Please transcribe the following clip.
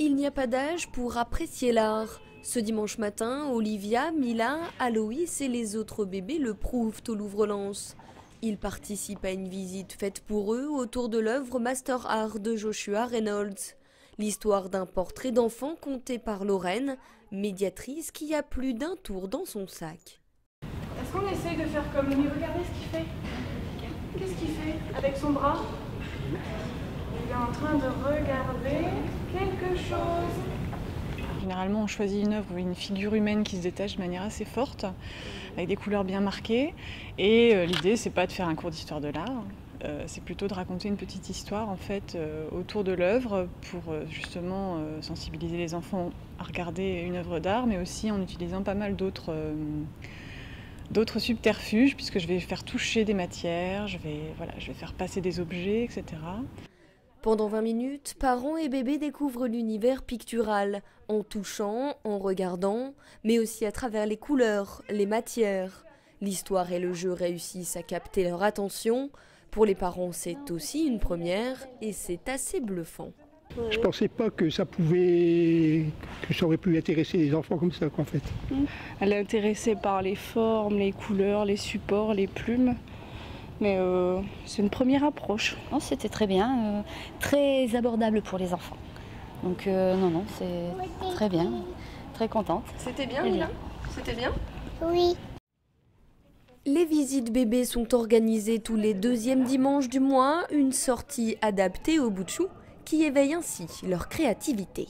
Il n'y a pas d'âge pour apprécier l'art. Ce dimanche matin, Olivia, Mila, Aloïs et les autres bébés le prouvent au Louvre-Lens. Ils participent à une visite faite pour eux autour de l'œuvre Master Art de Joshua Reynolds. L'histoire d'un portrait d'enfant conté par Lorraine, médiatrice qui a plus d'un tour dans son sac. Est-ce qu'on essaye de faire comme lui? Regardez ce qu'il fait. Qu'est-ce qu'il fait avec son bras? Il est en train de regarder quelque chose. Généralement, on choisit une œuvre ou une figure humaine qui se détache de manière assez forte, avec des couleurs bien marquées. Et l'idée, c'est pas de faire un cours d'histoire de l'art, c'est plutôt de raconter une petite histoire en fait autour de l'œuvre pour justement sensibiliser les enfants à regarder une œuvre d'art, mais aussi en utilisant pas mal d'autres subterfuges, puisque je vais faire toucher des matières, je vais faire passer des objets, etc. Pendant 20 minutes, parents et bébés découvrent l'univers pictural, en touchant, en regardant, mais aussi à travers les couleurs, les matières. L'histoire et le jeu réussissent à capter leur attention. Pour les parents, c'est aussi une première et c'est assez bluffant. Je pensais pas que ça aurait pu intéresser les enfants comme ça, en fait. Elle est intéressée par les formes, les couleurs, les supports, les plumes. Mais c'est une première approche. Non, c'était très bien, très abordable pour les enfants. Donc non, c'est très bien, très contente. C'était bien, Mila? C'était bien? Oui. Les visites bébés sont organisées tous les deuxièmes dimanches du mois, une sortie adaptée au bout de chou qui éveille ainsi leur créativité.